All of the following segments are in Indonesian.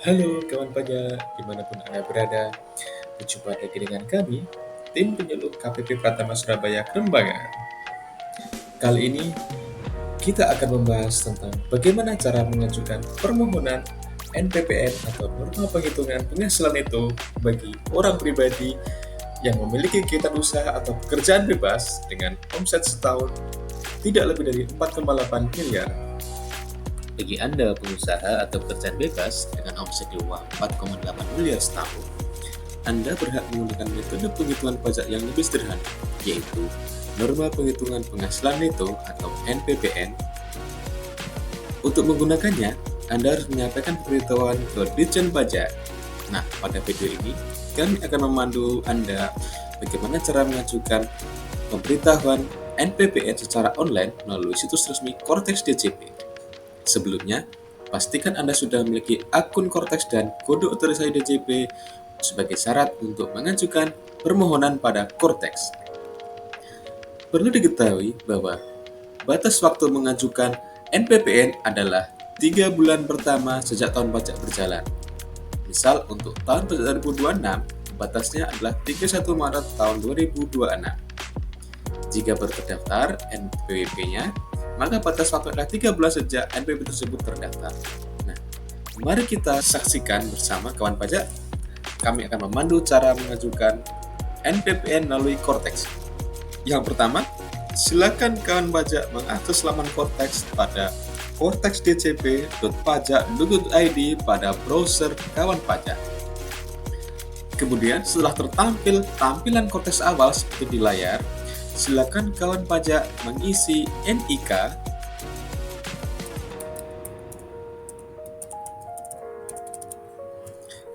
Halo kawan pajak, dimanapun Anda berada, berjumpa lagi dengan kami, tim penyuluh KPP Pratama Surabaya Kerembangan. Kali ini, kita akan membahas tentang bagaimana cara mengajukan permohonan NPPN atau norma penghitungan penghasilan itu bagi orang pribadi yang memiliki kegiatan usaha atau pekerjaan bebas dengan omset setahun tidak lebih dari 4,8 miliar. Bagi Anda pengusaha atau pekerjaan bebas dengan omset di bawah 4,8 miliar setahun, Anda berhak menggunakan metode penghitungan pajak yang lebih sederhana, yaitu Norma Penghitungan Penghasilan Neto atau NPPN. Untuk menggunakannya, Anda harus menyampaikan pemberitahuan ke Ditjen Pajak. Nah, pada video ini, kami akan memandu Anda bagaimana cara mengajukan pemberitahuan NPPN secara online melalui situs resmi Kortex DJP. Sebelumnya, pastikan Anda sudah memiliki akun Kortex dan kode otorisasi DJP sebagai syarat untuk mengajukan permohonan pada Kortex. Perlu diketahui bahwa batas waktu mengajukan NPPN adalah 3 bulan pertama sejak tahun pajak berjalan. Misal untuk tahun pajak 2026, batasnya adalah 31 Maret tahun 2026. Jika baru terdaftar NPWP-nya, maka batas waktu adalah 3 bulan sejak NPWP tersebut terdaftar. Nah, mari kita saksikan bersama kawan pajak. Kami akan memandu cara mengajukan NPPN melalui Kortex. Yang pertama, silakan kawan pajak mengakses laman Kortex pada kortexdcp.pajak.id pada browser kawan pajak. Kemudian, setelah tertampil tampilan Kortex awal seperti di layar, silakan kawan pajak mengisi NIK,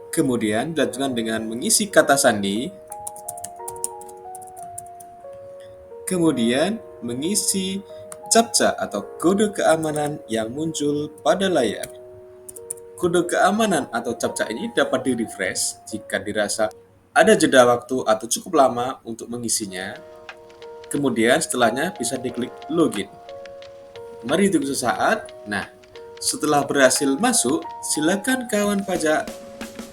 kemudian dilanjutkan dengan mengisi kata sandi, kemudian mengisi CAPTCA atau kode keamanan yang muncul pada layar. Kode keamanan atau CAPTCA ini dapat di-refresh jika dirasa ada jeda waktu atau cukup lama untuk mengisinya. Kemudian setelahnya bisa diklik login. Mari tunggu sesaat. Nah, setelah berhasil masuk, silakan kawan pajak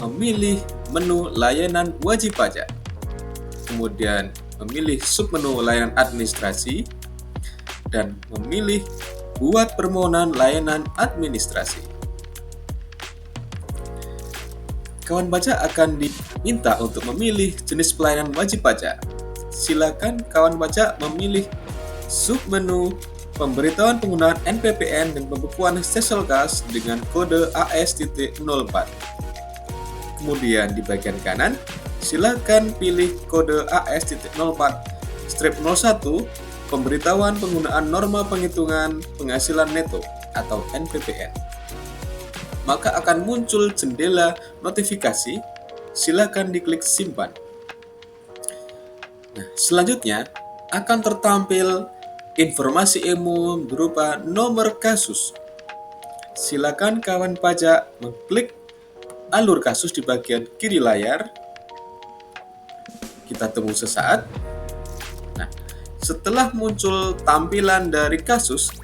memilih menu layanan wajib pajak. Kemudian memilih submenu layanan administrasi dan memilih buat permohonan layanan administrasi. Kawan pajak akan diminta untuk memilih jenis pelayanan wajib pajak. Silakan kawan pajak memilih submenu pemberitahuan penggunaan NPPN dan pembekuan special cash dengan kode AS.04. Kemudian di bagian kanan, silakan pilih kode AS.04-01 pemberitahuan penggunaan norma penghitungan penghasilan neto atau NPPN. Maka akan muncul jendela notifikasi, silakan diklik simpan. Nah, selanjutnya akan tertampil informasi umum berupa nomor kasus. Silakan kawan pajak mengklik alur kasus di bagian kiri layar. Kita tunggu sesaat. Nah, setelah muncul tampilan dari kasus,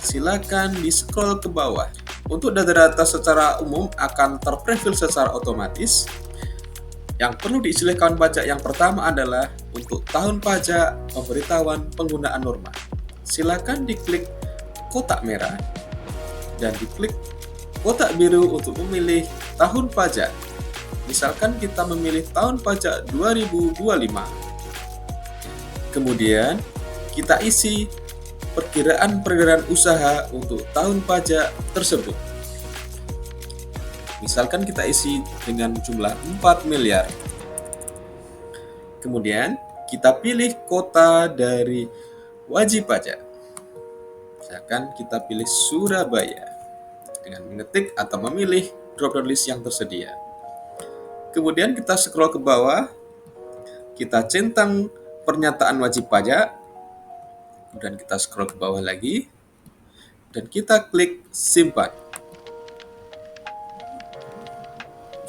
silakan di-scroll ke bawah. Untuk data-data secara umum akan terprofil secara otomatis. Yang perlu diisi oleh kawan pajak yang pertama adalah untuk tahun pajak pemberitahuan penggunaan norma. Silakan diklik kotak merah dan diklik kotak biru untuk memilih tahun pajak. Misalkan kita memilih tahun pajak 2025. Kemudian kita isi perkiraan peredaran usaha untuk tahun pajak tersebut. Misalkan kita isi dengan jumlah 4 miliar. Kemudian kita pilih kota dari wajib pajak. Misalkan kita pilih Surabaya dengan mengetik atau memilih drop-down list yang tersedia. Kemudian kita scroll ke bawah, kita centang pernyataan wajib pajak, kemudian kita scroll ke bawah lagi, dan kita klik simpan.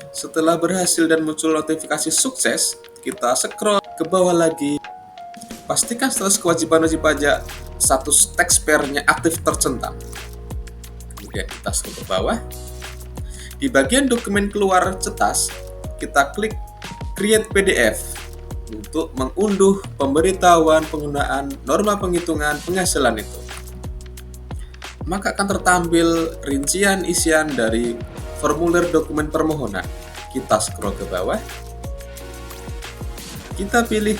Setelah berhasil dan muncul notifikasi sukses, kita scroll ke bawah lagi. Pastikan status kewajiban wajib pajak status taxpayer-nya aktif tercentang. Kemudian kita scroll ke bawah. Di bagian dokumen keluar cetas, kita klik Create PDF untuk mengunduh pemberitahuan penggunaan norma penghitungan penghasilan itu. Maka akan tertampil rincian isian dari formulir dokumen permohonan. Kita scroll ke bawah, kita pilih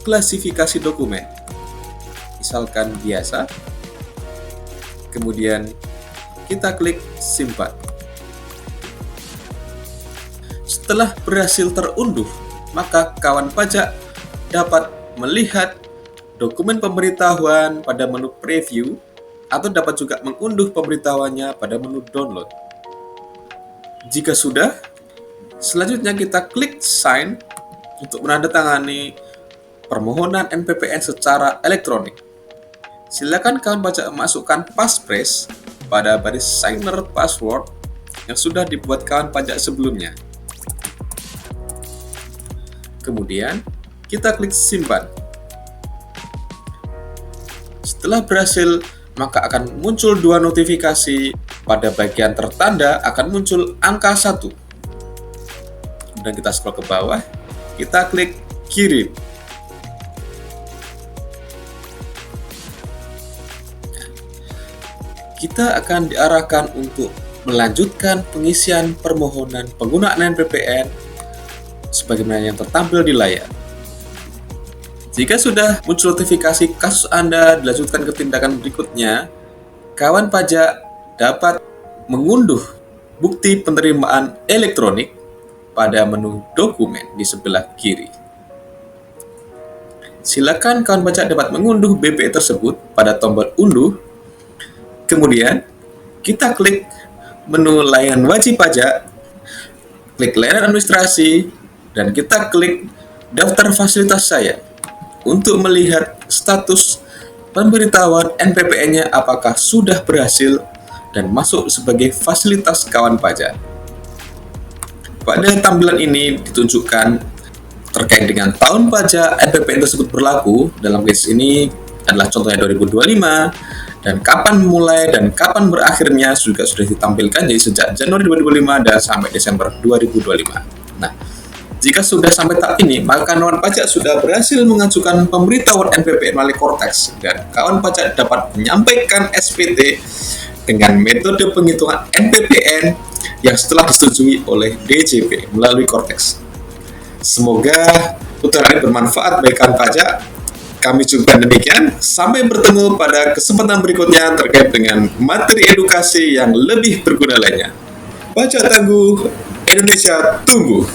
klasifikasi dokumen, misalkan biasa, kemudian kita klik simpan. Setelah berhasil terunduh, maka kawan pajak dapat melihat dokumen pemberitahuan pada menu preview atau dapat juga mengunduh pemberitahuannya pada menu download. Jika sudah, selanjutnya kita klik sign untuk menandatangani permohonan NPPN secara elektronik. Silakan kawan pajak masukkan passphrase pada baris signer password yang sudah dibuat kawan pajak sebelumnya. Kemudian, kita klik simpan. Setelah berhasil, maka akan muncul dua notifikasi. Pada bagian tertanda akan muncul angka 1. Kemudian kita scroll ke bawah, kita klik kirim. Kita akan diarahkan untuk melanjutkan pengisian permohonan penggunaan NPPN sebagaimana yang tertampil di layar. Jika sudah muncul notifikasi kasus Anda dilanjutkan ke tindakan berikutnya, kawan pajak dapat mengunduh bukti penerimaan elektronik pada menu dokumen di sebelah kiri. Silakan kawan pajak dapat mengunduh BPE tersebut pada tombol unduh. Kemudian, kita klik menu layanan wajib pajak, klik layanan administrasi, dan kita klik daftar fasilitas saya untuk melihat status pemberitahuan NPPN-nya apakah sudah berhasil dan masuk sebagai fasilitas kawan pajak. Pada tampilan ini ditunjukkan terkait dengan tahun pajak NPPN tersebut berlaku. Dalam case ini adalah contohnya 2025, dan kapan mulai dan kapan berakhirnya juga sudah ditampilkan, jadi sejak Januari 2025 dan sampai Desember 2025. Nah, jika sudah sampai tahap ini, maka kawan pajak sudah berhasil mengajukan pemberitahuan NPPN melalui Cortex, dan kawan pajak dapat menyampaikan SPT dengan metode penghitungan NPPN yang setelah disetujui oleh DJP melalui Cortex. Semoga tutorial ini bermanfaat bagi kawan pajak. Kami cukupkan demikian. Sampai bertemu pada kesempatan berikutnya terkait dengan materi edukasi yang lebih berguna lainnya. Pajak tangguh, Indonesia tumbuh.